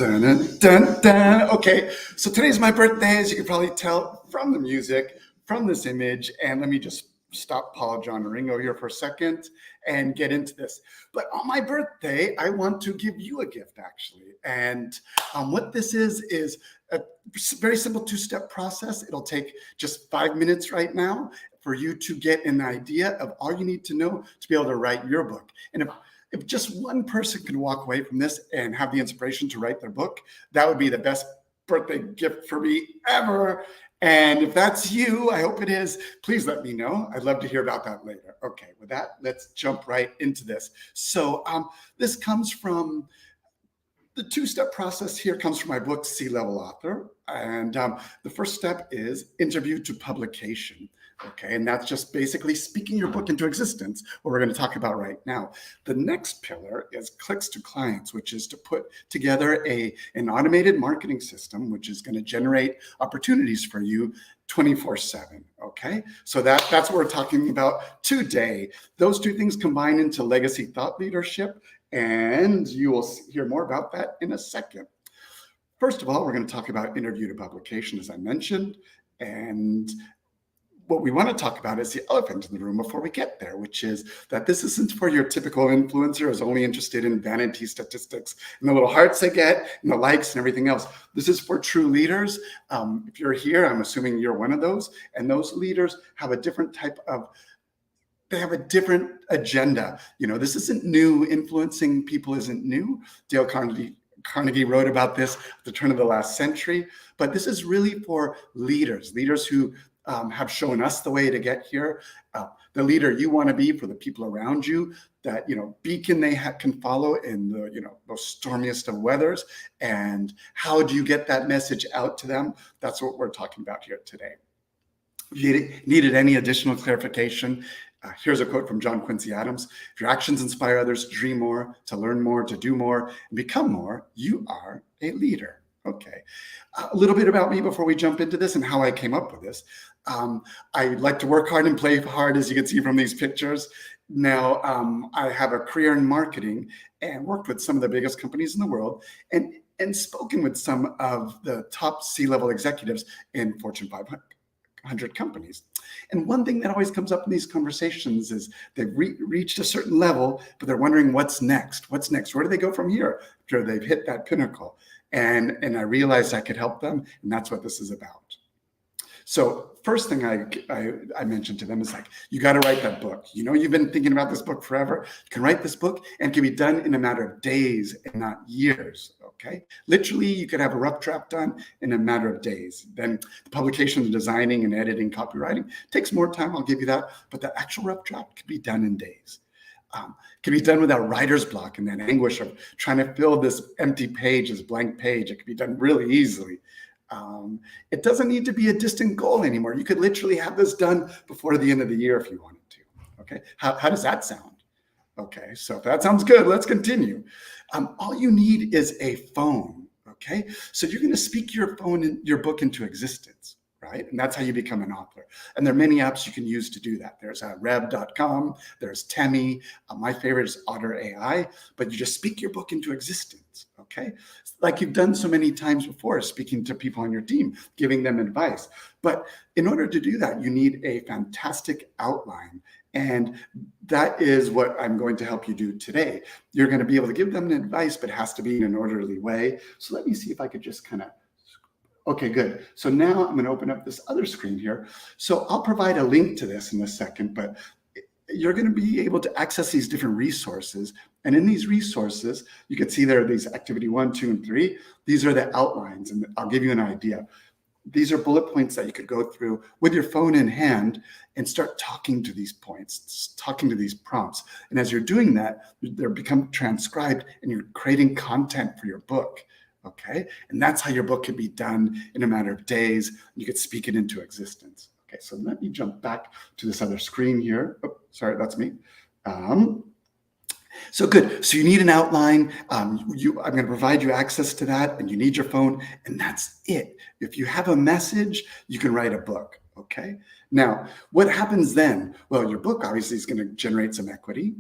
Dun, dun, dun, dun. Okay, so today's my birthday, as you can probably tell from the music, from this image, and let me just stop Paul John Ringo here for a second and get into this. But on my birthday, I want to give you a gift, actually. And what this is a very simple two-step process. It'll take just 5 minutes right now for you to get an idea of all you need to know to be able to write your book. And if just one person can walk away from this and have the inspiration to write their book, that would be the best birthday gift for me ever. And if that's you, I hope it is, please let me know. I'd love to hear about that later. Okay, with that, let's jump right into this. So this comes from, the two-step process here comes from my book, C-Level Author. And the first step is interview to publication. Okay, and that's just basically speaking your book into existence, what we're going to talk about right now. The next pillar is clicks to clients, which is to put together an automated marketing system, which is going to generate opportunities for you 24/7. Okay, so that's what we're talking about today. Those two things combine into legacy thought leadership, and you will hear more about that in a second. First of all, we're going to talk about interview to publication, as I mentioned, and what we want to talk about is the elephant in the room before we get there, which is that this isn't for your typical influencer who's only interested in vanity statistics and the little hearts they get and the likes and everything else. This is for true leaders. If you're here, I'm assuming you're one of those, and those leaders have a different type of, they have a different agenda. You know, this isn't new. Influencing people isn't new. Dale Carnegie wrote about this at the turn of the last century, but this is really for leaders who have shown us the way to get here. The leader you want to be for the people around you, that, you know, beacon they can follow in the, you know, most stormiest of weathers. And how do you get that message out to them? That's what we're talking about here today. If you needed any additional clarification, here's a quote from John Quincy Adams. If your actions inspire others to dream more, to learn more, to do more, and become more, you are a leader. Okay, a little bit about me before we jump into this and how I came up with this. I like to work hard and play hard, as you can see from these pictures. Now, I have a career in marketing and worked with some of the biggest companies in the world and spoken with some of the top C-level executives in Fortune 500 companies. And one thing that always comes up in these conversations is they've reached a certain level, but they're wondering what's next? What's next? Where do they go from here after they've hit that pinnacle? And I realized I could help them, and that's what this is about. So first thing I mentioned to them is, like, you got to write that book. You know, you've been thinking about this book forever. You can write this book, and it can be done in a matter of days and not years. Okay, literally, you could have a rough draft done in a matter of days. Then the publication, the designing, and editing, copywriting takes more time. I'll give you that, but the actual rough draft could be done in days. Can be done without writer's block and that anguish of trying to fill this empty page, this blank page. It can be done really easily. It doesn't need to be a distant goal anymore. You could literally have this done before the end of the year if you wanted to. Okay, how does that sound? Okay, so if that sounds good, let's continue. All you need is a phone. Okay, so you're going to speak your phone and your book into existence. Right? And that's how you become an author. And there are many apps you can use to do that. There's rev.com, there's Temi, my favorite is Otter AI, but you just speak your book into existence, okay? Like you've done so many times before, speaking to people on your team, giving them advice. But in order to do that, you need a fantastic outline. And that is what I'm going to help you do today. You're going to be able to give them advice, but it has to be in an orderly way. So let me see if I could just kind of, okay, good. So now I'm going to open up this other screen here. So I'll provide a link to this in a second, but you're going to be able to access these different resources. And in these resources, you can see there are these activity 1, 2, and 3. These are the outlines, and I'll give you an idea. These are bullet points that you could go through with your phone in hand and start talking to these points, talking to these prompts. And as you're doing that, they're become transcribed and you're creating content for your book. Okay, and that's how your book could be done in a matter of days. You could speak it into existence. Okay, so let me jump back to this other screen here. Oh, sorry, that's me. So good. So you need an outline. I'm going to provide you access to that, and you need your phone, and that's it. If you have a message, you can write a book. Okay. Now, what happens then? Well, your book obviously is going to generate some equity.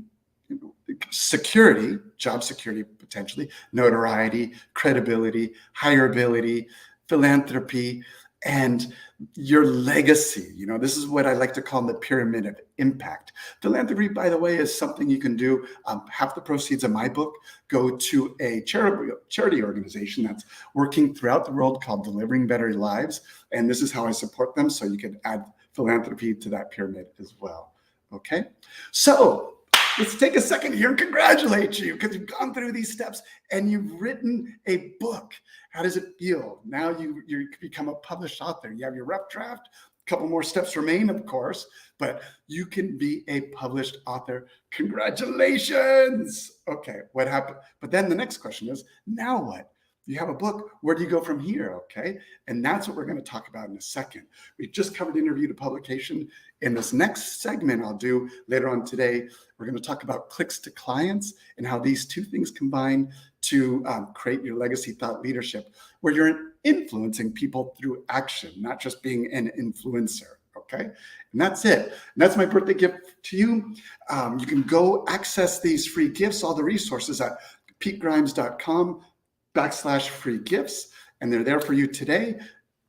security, job security potentially, notoriety, credibility, hireability, philanthropy, and your legacy. This is what I like to call the pyramid of impact. Philanthropy, by the way, is something you can do. Half the proceeds of my book go to a charity organization that's working throughout the world called Delivering Better Lives. And this is how I support them. So you can add philanthropy to that pyramid as well. Okay. So let's take a second here and congratulate you because you've gone through these steps and you've written a book. How does it feel? Now you become a published author. You have your rough draft. A couple more steps remain, of course, but you can be a published author. Congratulations. Okay, what happened? But then the next question is, now what? You have a book. Where do you go from here? Okay. And that's what we're going to talk about in a second. We just covered interview to publication. In this next segment I'll do later on today, we're going to talk about clicks to clients and how these two things combine to create your legacy thought leadership, where you're influencing people through action, not just being an influencer. Okay. And that's it. And that's my birthday gift to you. You can go access these free gifts, all the resources at PeteGrimes.com/free gifts, and they're there for you today.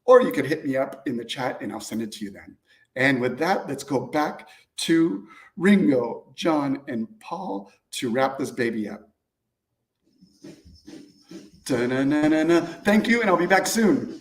Or you could hit me up in the chat and I'll send it to you then. And with that, let's go back to Ringo, John, and Paul to wrap this baby up. Da-na-na-na-na. Thank you, and I'll be back soon.